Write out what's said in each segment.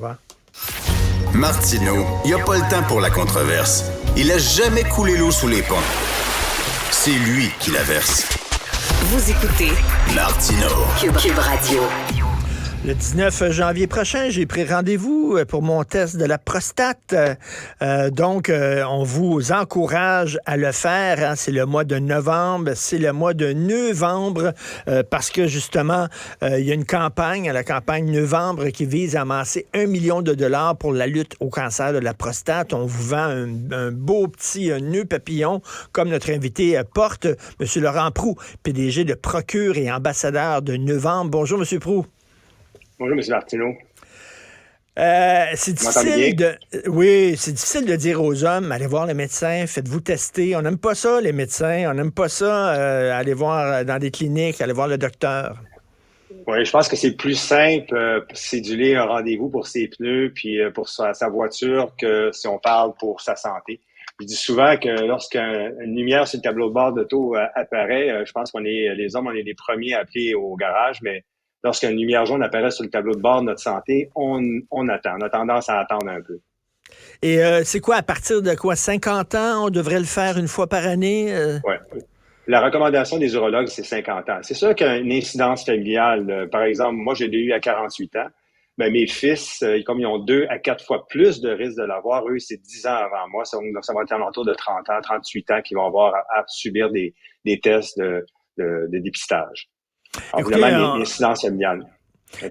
revoir. Martineau, il n'y a pas le temps pour la controverse. Il a jamais coulé l'eau sous les ponts. C'est lui qui la verse. Vous écoutez Martineau. Cube Radio. Le 19 janvier prochain, j'ai pris rendez-vous pour mon test de la prostate. Donc, on vous encourage à le faire. Hein. C'est le mois de novembre. C'est le mois de novembre parce que, justement, il y a une campagne, la campagne Novembre, qui vise à amasser 1 million de dollars pour la lutte au cancer de la prostate. On vous vend un beau petit nœud papillon, comme notre invité porte, M. Laurent Proulx, PDG de Procure et ambassadeur de Novembre. Bonjour, M. Proulx. Bonjour, M. Martineau. C'est difficile c'est difficile de dire aux hommes, allez voir le médecin, faites-vous tester. On n'aime pas ça, les médecins. On n'aime pas ça, aller voir dans des cliniques, aller voir le docteur. Oui, je pense que c'est plus simple céduler un rendez-vous pour ses pneus puis pour sa voiture que si on parle pour sa santé. Je dis souvent que lorsqu'une lumière sur le tableau de bord d'auto apparaît, je pense les hommes, on est les premiers à appeler au garage, mais lorsqu'une lumière jaune apparaît sur le tableau de bord de notre santé, on attend. On a tendance à attendre un peu. Et c'est quoi, à partir de quoi, 50 ans, on devrait le faire une fois par année? Oui. La recommandation des urologues, c'est 50 ans. C'est sûr qu'une incidence familiale, par exemple, moi, je l'ai eu à 48 ans. Ben, mes fils, comme ils ont 2 à 4 fois plus de risque de l'avoir, eux, c'est 10 ans avant moi. Ça va être alentour de 30 ans, 38 ans qu'ils vont avoir à subir des tests de dépistage. Écoutez, évidemment, l'incidence familiale.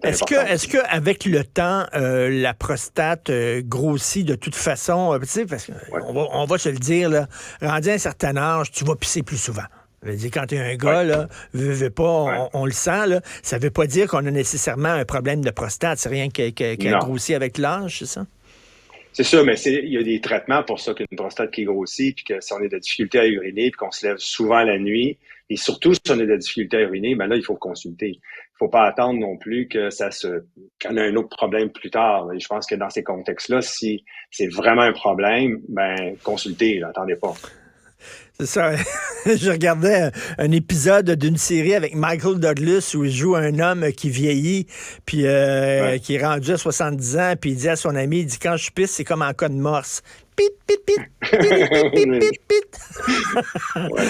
Est-ce que avec le temps, la prostate grossit de toute façon? Tu sais, parce qu'on va se le dire, là, rendu à un certain âge, tu vas pisser plus souvent. Ça veut dire, quand tu es un gars, là, veux pas, on le sent, là, ça veut pas dire qu'on a nécessairement un problème de prostate. C'est rien qui a grossi avec l'âge, c'est ça? C'est sûr, mais il y a des traitements pour ça, qu'une prostate qui grossit, puis que si on a de la difficulté à uriner, puis qu'on se lève souvent la nuit, et surtout si on a de la difficulté à uriner, ben là, il faut consulter. Il faut pas attendre non plus que qu'on a un autre problème plus tard. Et je pense que dans ces contextes-là, si c'est vraiment un problème, ben consultez, là, attendez pas. C'est ça. Je regardais un épisode d'une série avec Michael Douglas où il joue un homme qui vieillit, puis qui est rendu à 70 ans, puis il dit à son ami, il dit, quand je pisse, c'est comme en cas de morse. Pit, pit, pit, pit, pit, pit, pit, pit. Ouais.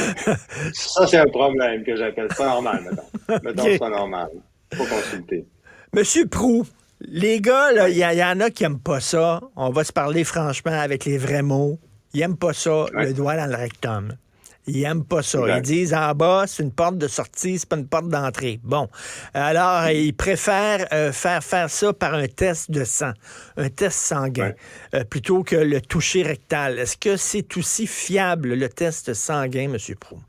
Ça, c'est un problème que j'appelle ça normal, mettons. Mettons okay. Ça normal. Faut consulter. Monsieur Proulx, les gars, il y en a qui n'aiment pas ça. On va se parler franchement avec les vrais mots. Ils n'aiment pas ça, le doigt dans le rectum. Ils n'aiment pas ça. Exact. Ils disent en bas, c'est une porte de sortie, c'est pas une porte d'entrée. Bon. Alors, ils préfèrent faire ça par un test de sang, un test sanguin, plutôt que le toucher rectal. Est-ce que c'est aussi fiable, le test sanguin, M. Proulx?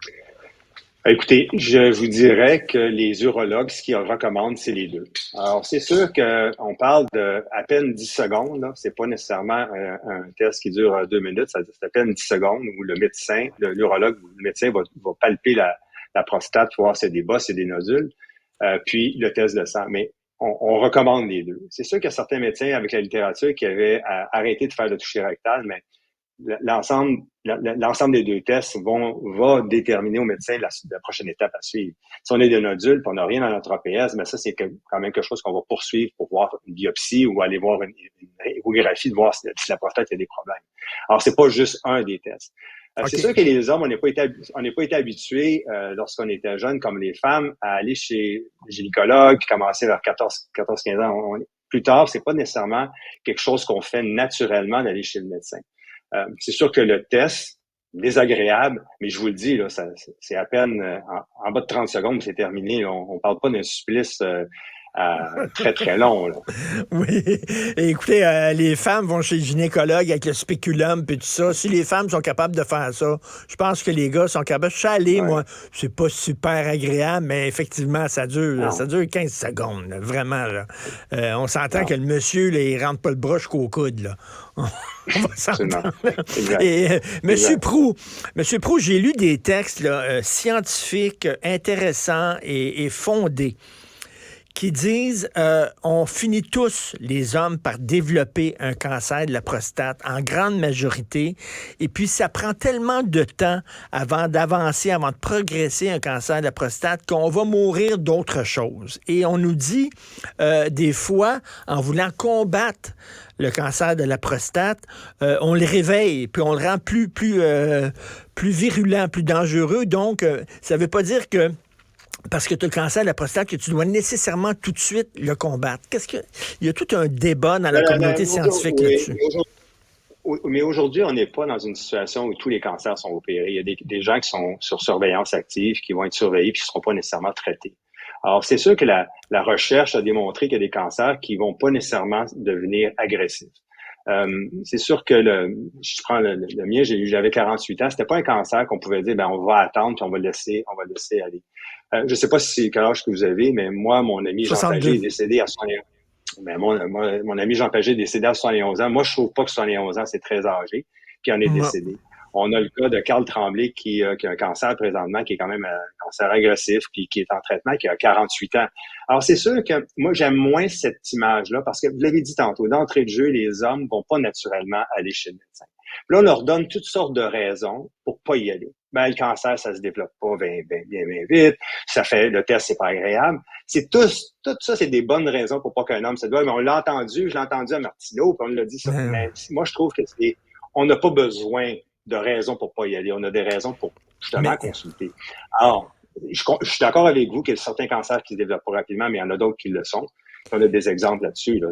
Écoutez, je vous dirais que les urologues, ce qu'ils recommandent, c'est les deux. Alors, c'est sûr qu'on parle de à peine 10 secondes, là. C'est pas nécessairement un test qui dure 2 minutes, c'est à peine 10 secondes où le médecin, l'urologue, le médecin va palper la prostate, voir s'il y a des bosses et des nodules, puis le test de sang. Mais on recommande les deux. C'est sûr qu'il y a certains médecins avec la littérature qui avaient arrêté de faire le toucher rectal, mais l'ensemble des deux tests va déterminer au médecin la prochaine étape à suivre. Si on a des nodules et on n'a rien dans notre APS, mais ça, c'est quand même quelque chose qu'on va poursuivre pour voir une biopsie ou aller voir une échographie de voir si la prostate a des problèmes. Alors, c'est pas juste un des tests. Okay. C'est sûr que les hommes, on n'est pas été habitués, lorsqu'on était jeunes, comme les femmes, à aller chez les gynécologues puis commencer vers 14-15 ans. Plus tard, c'est pas nécessairement quelque chose qu'on fait naturellement d'aller chez le médecin. C'est sûr que le test, désagréable, mais je vous le dis, là, c'est à peine en bas de 30 secondes, c'est terminé. On parle pas d'un supplice très, très long. Là. Oui. Et écoutez, les femmes vont chez le gynécologue avec le spéculum et tout ça. Si les femmes sont capables de faire ça, je pense que les gars sont capables. Je suis allé, moi, c'est pas super agréable, mais effectivement, ça dure 15 secondes, là, vraiment. Là. On s'entend que le monsieur, là, il rentre pas le bras jusqu'au coude, là. On va s'entendre. Et Monsieur Proulx, j'ai lu des textes là, scientifiques intéressants et fondés qui disent on finit tous, les hommes, par développer un cancer de la prostate en grande majorité. Et puis, ça prend tellement de temps avant d'avancer, avant de progresser un cancer de la prostate qu'on va mourir d'autres choses. Et on nous dit, des fois, en voulant combattre le cancer de la prostate, on le réveille, puis on le rend plus virulent, plus dangereux. Donc, ça ne veut pas dire que parce que tu as le cancer de la prostate que tu dois nécessairement tout de suite le combattre. Il y a tout un débat dans la communauté scientifique là-dessus. Mais aujourd'hui, on n'est pas dans une situation où tous les cancers sont opérés. Il y a des gens qui sont sur surveillance active, qui vont être surveillés puis qui ne seront pas nécessairement traités. Alors, c'est sûr que la recherche a démontré qu'il y a des cancers qui vont pas nécessairement devenir agressifs. C'est sûr que je prends le mien, j'avais 48 ans, c'était pas un cancer qu'on pouvait dire, on va attendre puis on va laisser aller. Je sais pas si c'est quel âge que vous avez, mais moi, mon ami Jean Pagé est décédé à 71. Mais mon ami Jean Pagé est décédé à 71 ans. Moi, je trouve pas que 71 ans, c'est très âgé, puis il en est décédé. On a le cas de Carl Tremblay qui a un cancer présentement, qui est quand même un cancer agressif, puis qui est en traitement, qui a 48 ans. Alors, c'est sûr que moi, j'aime moins cette image-là, parce que vous l'avez dit tantôt, d'entrée de jeu, les hommes vont pas naturellement aller chez le médecin. Puis là, on leur donne toutes sortes de raisons pour pas y aller. Le cancer, ça se développe pas bien vite. Le test, c'est pas agréable. Tout ça, c'est des bonnes raisons pour pas qu'un homme se doive. Mais on l'a entendu, je l'ai entendu à Martineau, puis on l'a dit ça. Mais moi, je trouve que on n'a pas besoin de raisons pour pas y aller. On a des raisons pour justement consulter. Alors, je suis d'accord avec vous qu'il y a certains cancers qui se développent pas rapidement, mais il y en a d'autres qui le sont. On a des exemples là-dessus, là.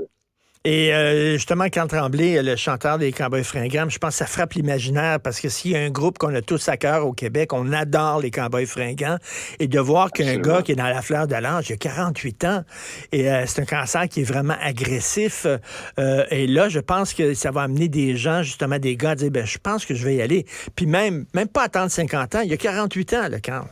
Et justement, Carl Tremblay, le chanteur des Cowboys Fringants, je pense que ça frappe l'imaginaire parce que s'il y a un groupe qu'on a tous à cœur au Québec, on adore les Cowboys Fringants, et de voir qu'un gars qui est dans la fleur de l'âge, il a 48 ans, et c'est un cancer qui est vraiment agressif, et là, je pense que ça va amener des gens, justement des gars, à dire, je pense que je vais y aller. Puis même pas attendre 50 ans, il a 48 ans, le Carl.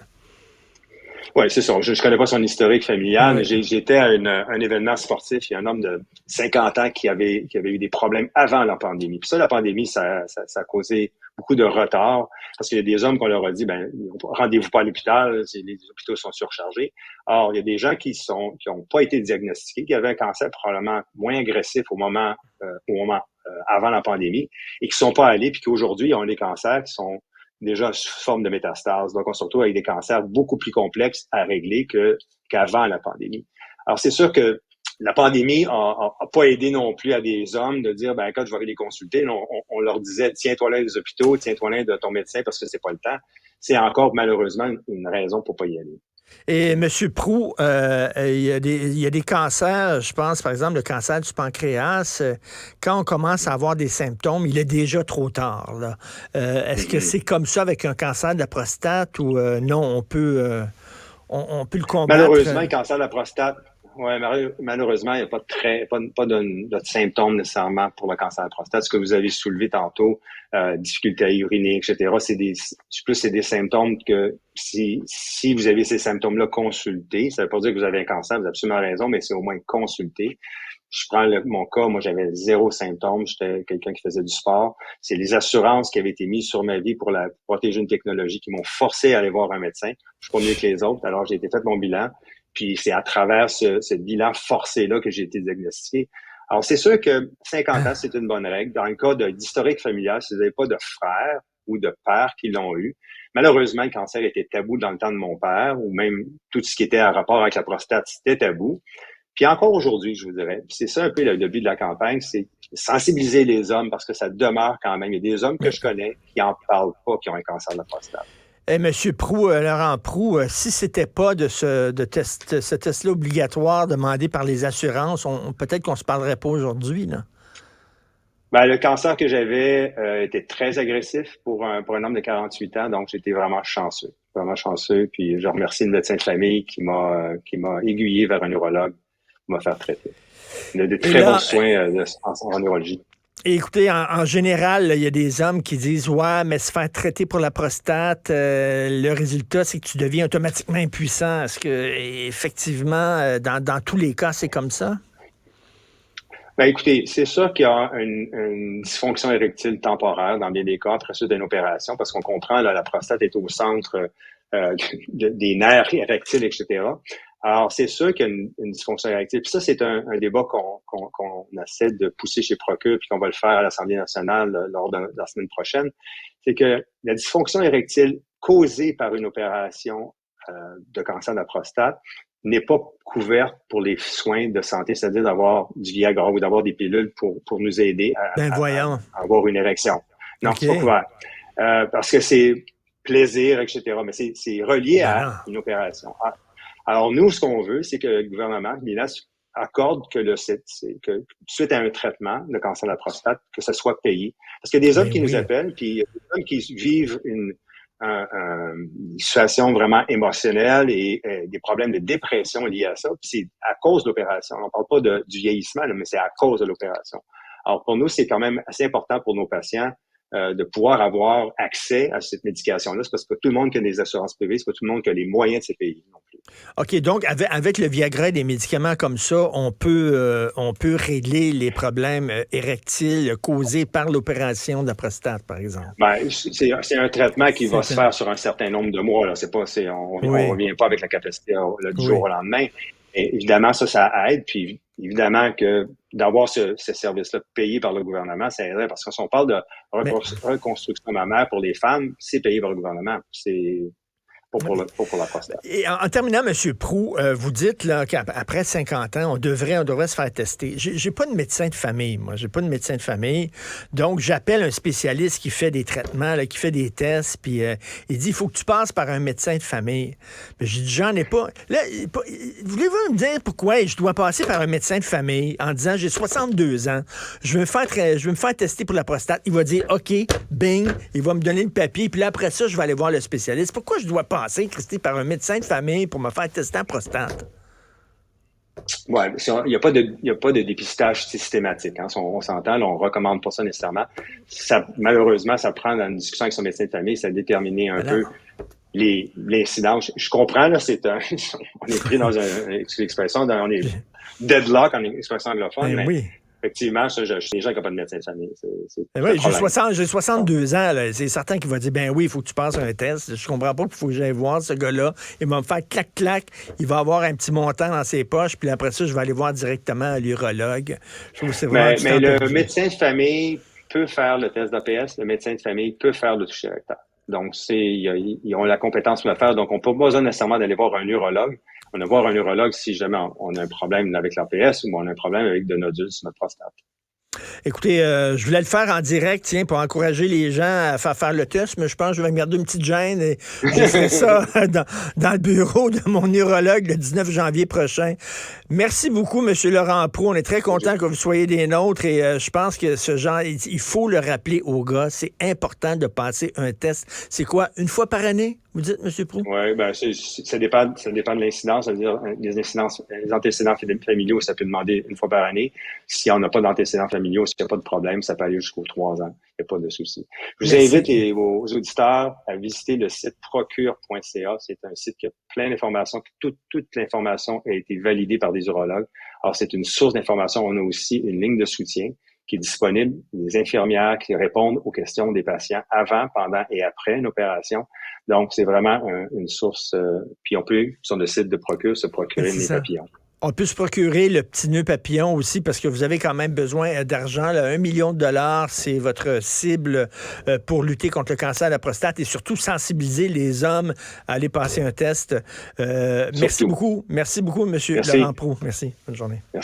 Oui, c'est ça. Je connais pas son historique familial, mais j'étais à un événement sportif. Il y a un homme de 50 ans qui avait eu des problèmes avant la pandémie. Puis ça, la pandémie, ça a causé beaucoup de retard parce qu'il y a des hommes qu'on leur a dit, rendez-vous pas à l'hôpital, les hôpitaux sont surchargés. Or, il y a des gens qui ont pas été diagnostiqués, qui avaient un cancer probablement moins agressif au moment avant la pandémie et qui sont pas allés, puis qu'aujourd'hui, ils ont des cancers qui sont déjà sous forme de métastase. Donc, on se retrouve avec des cancers beaucoup plus complexes à régler qu'avant la pandémie. Alors, c'est sûr que la pandémie a pas aidé non plus à des hommes de dire, quand je vais aller les consulter, on leur disait, tiens-toi là des hôpitaux, tiens-toi là de ton médecin parce que c'est pas le temps. C'est encore malheureusement une raison pour pas y aller. Et M. Proulx, il y a des cancers, je pense, par exemple, le cancer du pancréas, quand on commence à avoir des symptômes, il est déjà trop tard, là. Est-ce que c'est comme ça avec un cancer de la prostate ou non, on peut le combattre? Malheureusement, le cancer de la prostate, malheureusement, il n'y a pas de symptômes nécessairement pour le cancer de la prostate. Ce que vous avez soulevé tantôt, difficulté à uriner, etc., c'est des symptômes que si vous avez ces symptômes-là, consultez. Ça ne veut pas dire que vous avez un cancer, vous avez absolument raison, mais c'est au moins consulter. Je prends mon cas, moi j'avais 0 symptômes, j'étais quelqu'un qui faisait du sport. C'est les assurances qui avaient été mises sur ma vie pour protéger une technologie qui m'ont forcé à aller voir un médecin. Je suis pas mieux que les autres, alors j'ai été fait mon bilan. Puis c'est à travers ce bilan forcé-là que j'ai été diagnostiqué. Alors, c'est sûr que 50 ans, c'est une bonne règle. Dans le cas d'historique familial, si vous n'avez pas de frères ou de pères qui l'ont eu, malheureusement, le cancer était tabou dans le temps de mon père, ou même tout ce qui était en rapport avec la prostate, c'était tabou. Puis encore aujourd'hui, je vous dirais, puis c'est ça un peu le but de la campagne, c'est sensibiliser les hommes parce que ça demeure quand même. Il y a des hommes que je connais qui en parlent pas, qui ont un cancer de la prostate. Monsieur Proulx, Laurent Proulx, si c'était pas de ce test-là obligatoire demandé par les assurances, peut-être qu'on se parlerait pas aujourd'hui, là. Le cancer que j'avais était très agressif pour un homme de 48 ans, donc j'étais vraiment chanceux. Puis je remercie le médecin de famille qui m'a aiguillé vers un neurologue pour me faire traiter. Il a de très bons soins en neurologie. Et écoutez, en général, il y a des hommes qui disent « Ouais, mais se faire traiter pour la prostate, le résultat, c'est que tu deviens automatiquement impuissant. » Est-ce que, effectivement, dans tous les cas, c'est comme ça? Écoutez, c'est sûr qu'il y a une dysfonction érectile temporaire dans bien des cas après suite d'une opération, parce qu'on comprend, là, la prostate est au centre des nerfs érectiles, etc. Alors, c'est sûr qu'il y a une dysfonction érectile. Puis ça, c'est un débat qu'on essaie de pousser chez Procure, puis qu'on va le faire à l'Assemblée nationale lors de la semaine prochaine. C'est que la dysfonction érectile causée par une opération de cancer de la prostate n'est pas couverte pour les soins de santé, c'est-à-dire d'avoir du Viagra ou d'avoir des pilules pour nous aider à avoir une érection. Non, c'est pas couvert. Parce que c'est plaisir, etc. Mais c'est relié à une opération. Alors, nous, ce qu'on veut, c'est que le gouvernement, l'INAS, accorde que suite à un traitement de cancer de la prostate, que ça soit payé. Parce qu'il y a des hommes qui nous appellent, puis il y a des hommes qui vivent une situation vraiment émotionnelle et des problèmes de dépression liés à ça. Puis c'est à cause de l'opération. On ne parle pas du vieillissement, là, mais c'est à cause de l'opération. Alors, pour nous, c'est quand même assez important pour nos patients de pouvoir avoir accès à cette médication-là. C'est parce que pas tout le monde qui a des assurances privées, c'est pas tout le monde qui a les moyens de se payer non plus. OK, donc avec le Viagra et des médicaments comme ça, on peut régler les problèmes érectiles causés par l'opération de la prostate, par exemple. Ben, c'est un traitement qui va se faire sur un certain nombre de mois. Là. On revient pas avec la capacité du jour au lendemain. Et évidemment, ça aide. Puis évidemment que d'avoir ce service-là payé par le gouvernement, ça aiderait. Parce que si on parle de reconstruction mammaire pour les femmes, c'est payé par le gouvernement. C'est pas pour la prostate. Et en terminant, M. Proulx, vous dites là, qu'après 50 ans, on devrait se faire tester. J'ai pas de médecin de famille, moi. J'ai pas de médecin de famille. Donc, j'appelle un spécialiste qui fait des traitements, là, qui fait des tests, puis il dit, il faut que tu passes par un médecin de famille. Puis j'ai dit, j'en ai pas. Là, voulez-vous me dire pourquoi je dois passer par un médecin de famille en disant, j'ai 62 ans, je veux me faire tester pour la prostate. Il va dire, OK, bing, il va me donner le papier, puis là, après ça, je vais aller voir le spécialiste. Pourquoi je dois passer, Christy, par un médecin de famille pour me faire tester en prostate? Oui, il n'y a pas de dépistage systématique. Hein. On s'entend, là, on ne recommande pas ça nécessairement. Malheureusement, ça prend dans une discussion avec son médecin de famille, ça a déterminé un peu l'incidence. Je comprends, là, on est pris dans une expression, on est deadlock en expression anglophone, mais oui. Effectivement, j'ai des gens qui n'ont pas de médecin de famille. J'ai 62 ans. Là. C'est certain qu'il va dire, ben oui, il faut que tu passes un test. Je comprends pas qu'il faut que j'aille voir ce gars-là. Il va me faire clac-clac. Il va avoir un petit montant dans ses poches. Puis après ça, je vais aller voir directement l'urologue. Je trouve que c'est vraiment mais le médecin de famille peut faire le test d'APS. Le médecin de famille peut faire le toucher rectal. Donc, ils ont la compétence pour le faire. Donc, on n'a pas besoin nécessairement d'aller voir un urologue. On va voir un urologue si jamais on a un problème avec l'APS ou on a un problème avec de nodules sur notre prostate. Écoutez, je voulais le faire en direct, pour encourager les gens à faire le test, mais je pense que je vais me garder une petite gêne et je ferai ça dans le bureau de mon urologue le 19 janvier prochain. Merci beaucoup, M. Laurent Proulx. On est très content que vous soyez des nôtres et je pense que ce genre, il faut le rappeler aux gars. C'est important de passer un test. C'est quoi, une fois par année? Vous dites, M. Proulx? Oui, ça dépend de l'incidence. C'est-à-dire, les antécédents familiaux, ça peut demander une fois par année. Si on n'a pas d'antécédents familiaux, s'il n'y a pas de problème, ça peut aller jusqu'aux 3 ans. Il n'y a pas de souci. Je vous invite vos auditeurs à visiter le site procure.ca. C'est un site qui a plein d'informations. Toute l'information a été validée par des urologues. Alors, c'est une source d'information. On a aussi une ligne de soutien qui est disponible, des infirmières qui répondent aux questions des patients avant, pendant et après une opération. Donc, c'est vraiment une source. Puis on peut, sur le site de Procure, se procurer des papillons. On peut se procurer le petit nœud papillon aussi parce que vous avez quand même besoin d'argent. Là. 1 million de dollars, c'est votre cible pour lutter contre le cancer de la prostate et surtout sensibiliser les hommes à aller passer un test. Merci beaucoup. Merci beaucoup, M. Laurent Proulx. Merci. Bonne journée. Merci.